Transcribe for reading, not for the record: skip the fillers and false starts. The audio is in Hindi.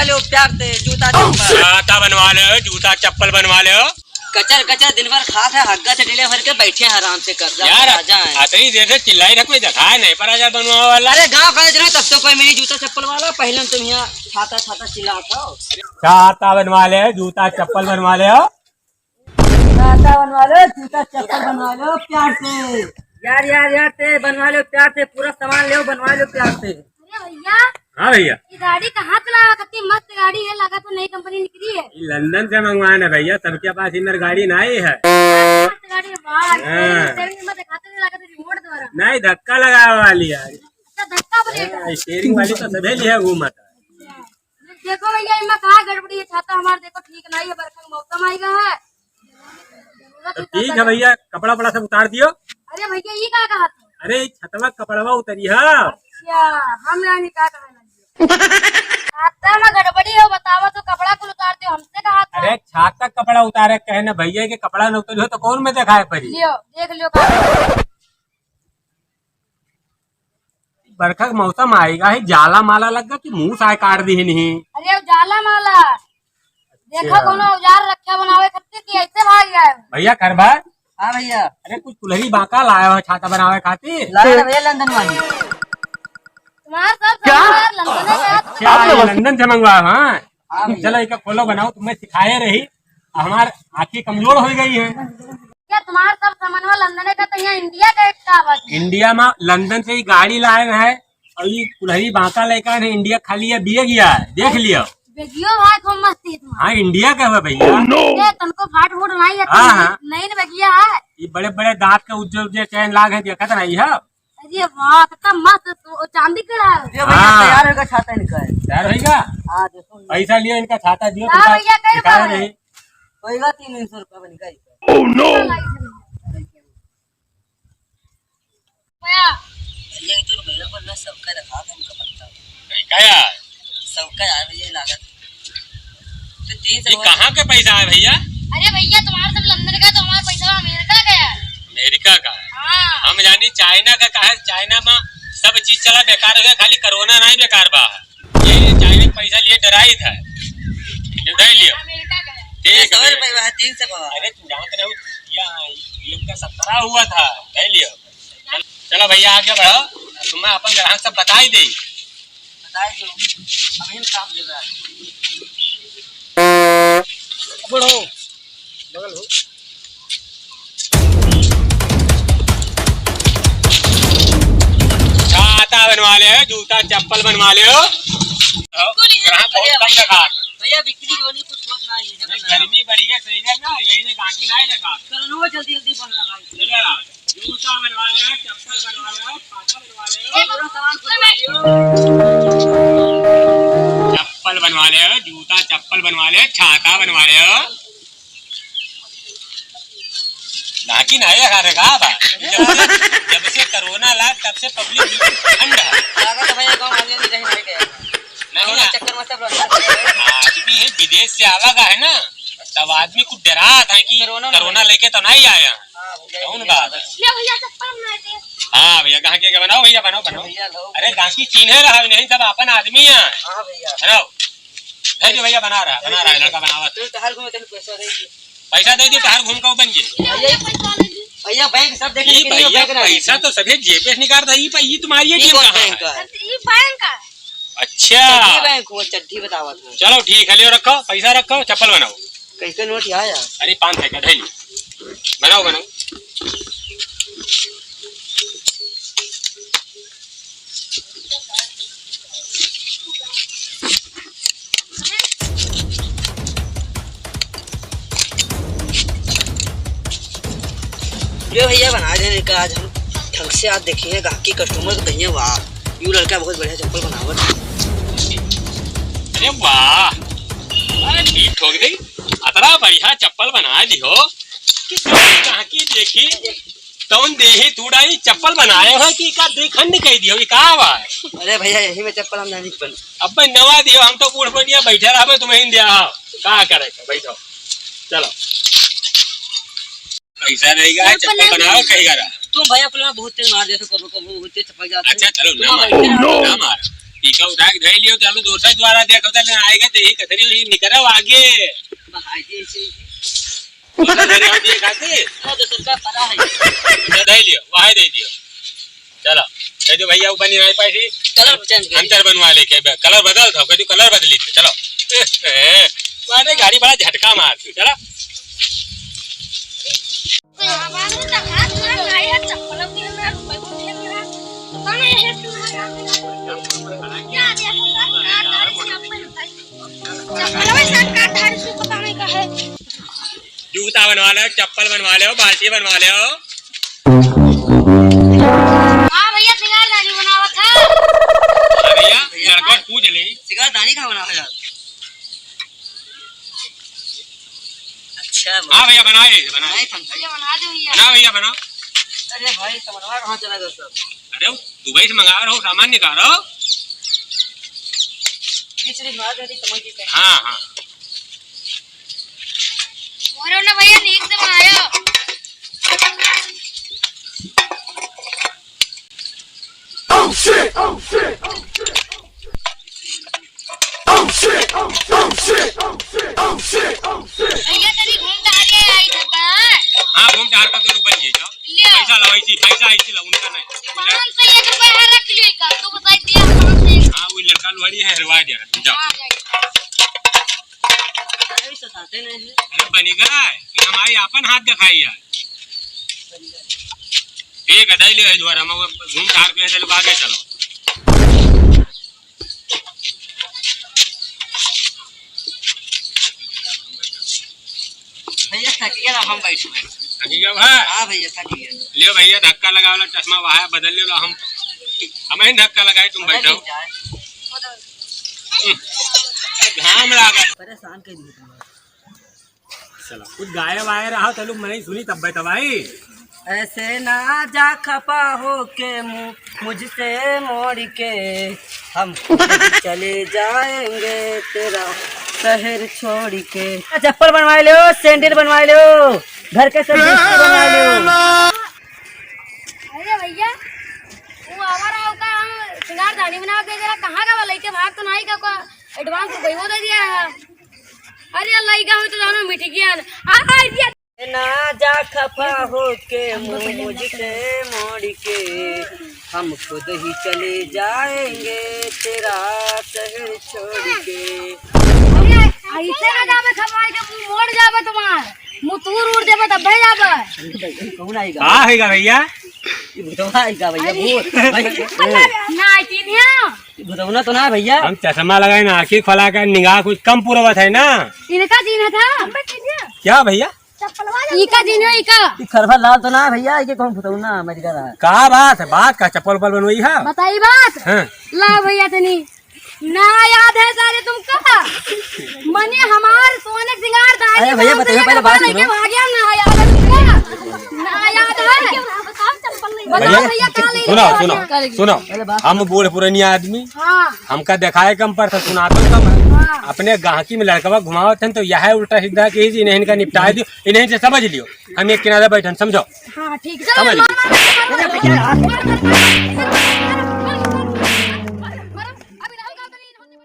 लो प्यार से जूता चप्पल। छाता बनवा लो, जूता चप्पल बनवा लो। कचर कचर दिन भर खा है, हग्गा से ढीले भर के बैठे हैं आराम से कर यार जाए। इतनी देर से चिल्लाई रख, कोई दिखाया नहीं पर आजा बनवा वाला। अरे गाँव का जरा तब तो कोई मेरी जूता चप्पल वाला, पहले तुम यहाँ छाता छाता चिल्ला था। छाता बनवा ले, जूता चप्पल बनवा ले। छाता बनवा लो, जूता चप्पल बनवा लो प्यार से। यार यार यार से बनवा लो प्यार से, पूरा सामान ले बनवा लो प्यार से। अरे भैया, हाँ भैया, ये गाड़ी कहाँ चला? कितनी मस्त गाड़ी है, लगा तो नई कंपनी निकली है। लंदन से मंगवाए ना भैया, सबके पास इधर गाड़ी नहीं है। मस्त गाड़ी है, वाह। स्टीयरिंग में दिखाते थे, लगा तो रिमोट द्वारा। नहीं धक्का लगाने वाली यार, अच्छा धक्का पड़ेगा। स्टीयरिंग वाली तो सभी लिया घूमता। देखो भैया, इनमें कहाँ गड़बड़ी है? छाता हमारा देखो ठीक नहीं है, बरखा का मौसम आएगा है। तो ठीक है भैया, कपड़ा वपड़ा सब उतार दियो। अरे भैया ये क्या कहा था? अरे छतवा कपड़वा उतरी है। अच्छा, हम नहीं क्या कहा छाता में गड़बड़ी है, बतावा तो कपड़ा को उतारते हो, हमसे कहा था। अरे छाता कपड़ा उतारे कहने भैया के कपड़ा न उतरी हो तो कौन में दिखाए पड़ी। लियो देख लियो। बरखा का मौसम आएगा है, जाला माला लगा कि मुंह साय काट दी नहीं। अरे जाला माला देखो, कोनो औजार रखे बनावे खातिर कि ऐसे भाग गया है भैया करवा। हाँ भैया, अरे कुछ कुल्हरी बांका लाया हो छाता बनावे खातिर। लाया भैया लंदन वाली। तुम्हारा सब सामान लंदन में गया था। अच्छा लंदन से मंगवाया। हाँ चलो एक खोलो बनाओ, तुम्हें सिखाए रही, हमार आँखें कमजोर हो गई है। क्या तुम्हारा सब सामान लंदन का? तो यहाँ इंडिया का एक आवाज है। इंडिया में लंदन से ही गाड़ी लाए है और ये कुल्हरी बांका लेकर इंडिया खाली है बिया गया है, देख लियो। बेगियो भाई खूब मस्ती तुम्हारा। हाँ इंडिया का है भैया। ये तुमको फाट फूट नहीं है? हाँ। नहीं ना बेगिया है। ये बड़े बड़े दांत के उज्जवल उज्जवल चैन लाग है, देखा तो नहीं है। अरे वाह, कितना मस्त चांदी का है। ये भैया तैयार होगा छाता इनका है। तैयार होगा। हाँ देखो, पैसा लियो, इनका छाता दियो। हाँ भैया, कई दिखाए बार नहीं। होगा 300 रुपया बनेगा। भैया भैया तो भैया को ना सबका रखा था, हमको पता क्या यार, सबका यार भैया लागत तो 300 ये कहाँ के पैसा है भैया? अरे भैया, तुम्हारा सब लंदन का, तो हमारा पैसा अमेरिका का है। अमेरिका का है। हाँ। हम जानी चाइना का है, चाइना में सब चीज चला बेकार हो गया, खाली कोरोना नहीं बेकार बा। ये चाइना का पैसा लिए डराई था, लियो। अमेरिका का है। ठीक है 300 का। अरे तू जानते रहो का 17 हुआ था, ले लियो। चलो भैया आगे बढ़ो, तुम्हें अपन ग्राहक सब बताई दे। बताए जो अभी काम दे रहा है। बढ़ो बगल हो। छाता बनवा ले, जूता चप्पल बनवा ले। ग्राहक बहुत कम रखा भैया, बिक्री होनी कुछ होत नहीं है। गर्मी बढ़ी है, सही है ना, यही ने गांठी नहीं रखा। करो जल्दी जल्दी बन लगा। चलेगा, जूता बनवा ले, चप्पल बनवा ले, छाता बनवा ले, पूरा सामान खुलवा चप्पल बनवा ले, जूता चप्पल बनवा ले, छाता बनवा ले। नाकी नहीं रखा रखा जब से कोरोना ला तब से पब्लिक ठंड है। भैया गाँव आगे नहीं रही गया नहीं चक्कर में सब आदमी है विदेश से आवा का है ना, तब आदमी कुछ डरा था कि कोरोना लेके तो नहीं आया। कौन बात है? भैया चप्पल बनाते। हाँ भैया गाँव के बनाओ, भैया बनाओ बनाओ। अरे गाँव की चिन्ह रहा नहीं, सब अपन आदमी है। बनाओ भैया, बना रहा है लड़का बनावा। पैसा दे दी, बाहर घूम कर बन गए भैया। बैंक सब देखिए, भैया पैसा तो सभी जेब से निकाल रही, ये तुम्हारी बैंक का। अच्छा बैंक वो चड्ढी बतावा। चलो ठीक है, लियो रखो पैसा, रखो चप्पल बनाओ। कैसे नोट आया? अरे 500 का ढाई बनाओ बनाओ। ये भैया बना देने का, आज हम ढंग से आज देखेंगे गाहकी कस्टमर को कहिए वाह यू लड़का बहुत बढ़िया चप्पल बनावत। अरे वाह, अरे ठीक ठोक गई, अतरा बढ़िया चप्पल बना दी हो कि गाहकी देखी तौन देही तूड़ाई चप्पल बनाए हो कि का देखंड कह दियो कि का बा। अरे भैया यही में चप्पल हम नहीं पहन। अब नवा दियो, हम तो बूढ़ बढ़िया बैठे रहा तुम्हें दिया का करे बैठो। चलो पैसा रहेगा, चप्पल बनाओ कहीं करा। तुम भैया पुल में बहुत तेज मार देते, कभी कभी बहुत तेज चप्पल जाते। अच्छा चलो ना मार, ना मार, टीका उठा के धर लियो चालू दोसर द्वारा देखो त आएगा तो यही कथरी ही निकरो आगे धरे हम ये खाते दोसर का पड़ा है दे लियो वहां दे दियो चलो कह दो भैया ऊपर नहीं रह पाई थी कलर चेंज अंतर बनवा लेके कलर बदल था कह दो कलर बदली थी चलो मारे गाड़ी बड़ा झटका मार चलो जूता बनवा लो चप्पल बनवा लो बाल्टी बनवा लो हाँ भैया सिगारदानी बनावा था भैया लड़का पूछ ले सिगारदानी का बनावा यार अच्छा हाँ भैया बनाए बनाए भैया बना दो भैया बनाओ भैया बनाओ अरे भाई समझवा कहाँ चला गया सब अरे दुबई से मंगा रहा हूँ सामान निकाल रहा हूँ मार दे समझ के हाँ हाँ और ना भैया ठीक से बनाया भैया तेरी घूम टहल के आई था हाँ घूम टहल कर तो बन जाओ पैसा लो ऐसी लो उनका नहीं 501 रुपए है रख लियो का तू बताई दिया 501 हाँ वो लड़का लोहड़ी है हरवा दिया जाओ अरे सताते नहीं है अरे बनेगा कि हमारी अपन हाथ दिखाई यार ठीक है दे लियो द्वारा हम घूम टहल के चलो आगे चलो भैया थक गया हम बैठ गए थकी गया है हाँ भैया थक गया लियो भैया धक्का लगा वाला चश्मा वहाँ बदल लियो हम हमें धक्का लगाए तुम बैठो घाम लगा परेशान कर दिए चलो कुछ गाय वाय रहा तो लोग मैंने सुनी तब भाई ऐसे ना जा खपा हो के मुझसे मोड़ के हम चले जाएंगे तेरा शहर छोड़ के चप्पल बनवा लो सैंडल बनवा लो घर के सब बनवा लो अरे भैया वो आवारा होगा हम सिगारदानी बना के जरा कहां का लेके भाग तो नहीं का एडवांस तो कोई हो दे दिया अरे लइका हो तो जानो मिठ गया आ दिया ना जा खपा हो के मुझसे मोड़ के हम खुद ही चले जाएंगे तेरा शहर छोड़ के ऐसे ना जावे खपाई के मुंह मोड़ जावे तुम्हार मुंह तूर उड़ देवे तब भई जावे कौन आएगा हाँ हैगा भैया ये भुतौना आएगा भैया भूत ना चिन्हिया भुतौना तो ना भैया हम चश्मा लगाए ना आँखें खोला कर निगाह कुछ कम पूर्वत है ना इनका चिन्ह था हमें चिन्हिया क्या भैया इका चिन्ह इका ये खरभा लाल तो ना भैया ये कौन भुतौना मर गया रहा का बात है बात का चप्पल उप्पल बनवाई है बताई बात हाँ। ला भैया तनी ना याद है सारे तुमका मने हमार सोने सिंगार दाई अरे भैया बताइए पहले बात सुनो ना याद है तुमका ना याद है बताओ भैया का ले सुनो सुनो सुनो हम बूढ़े पुरानी आदमी हां हमका दिखाए कम पर सुना दो कम है अपने गाहकी में लड़कवा घुमावत हैं तो यह उल्टा सीधा की इन्हें इनका निपटा दियो इन्हें से समझ लियो हम एक किनारे बैठन समझो हां ठीक समझ है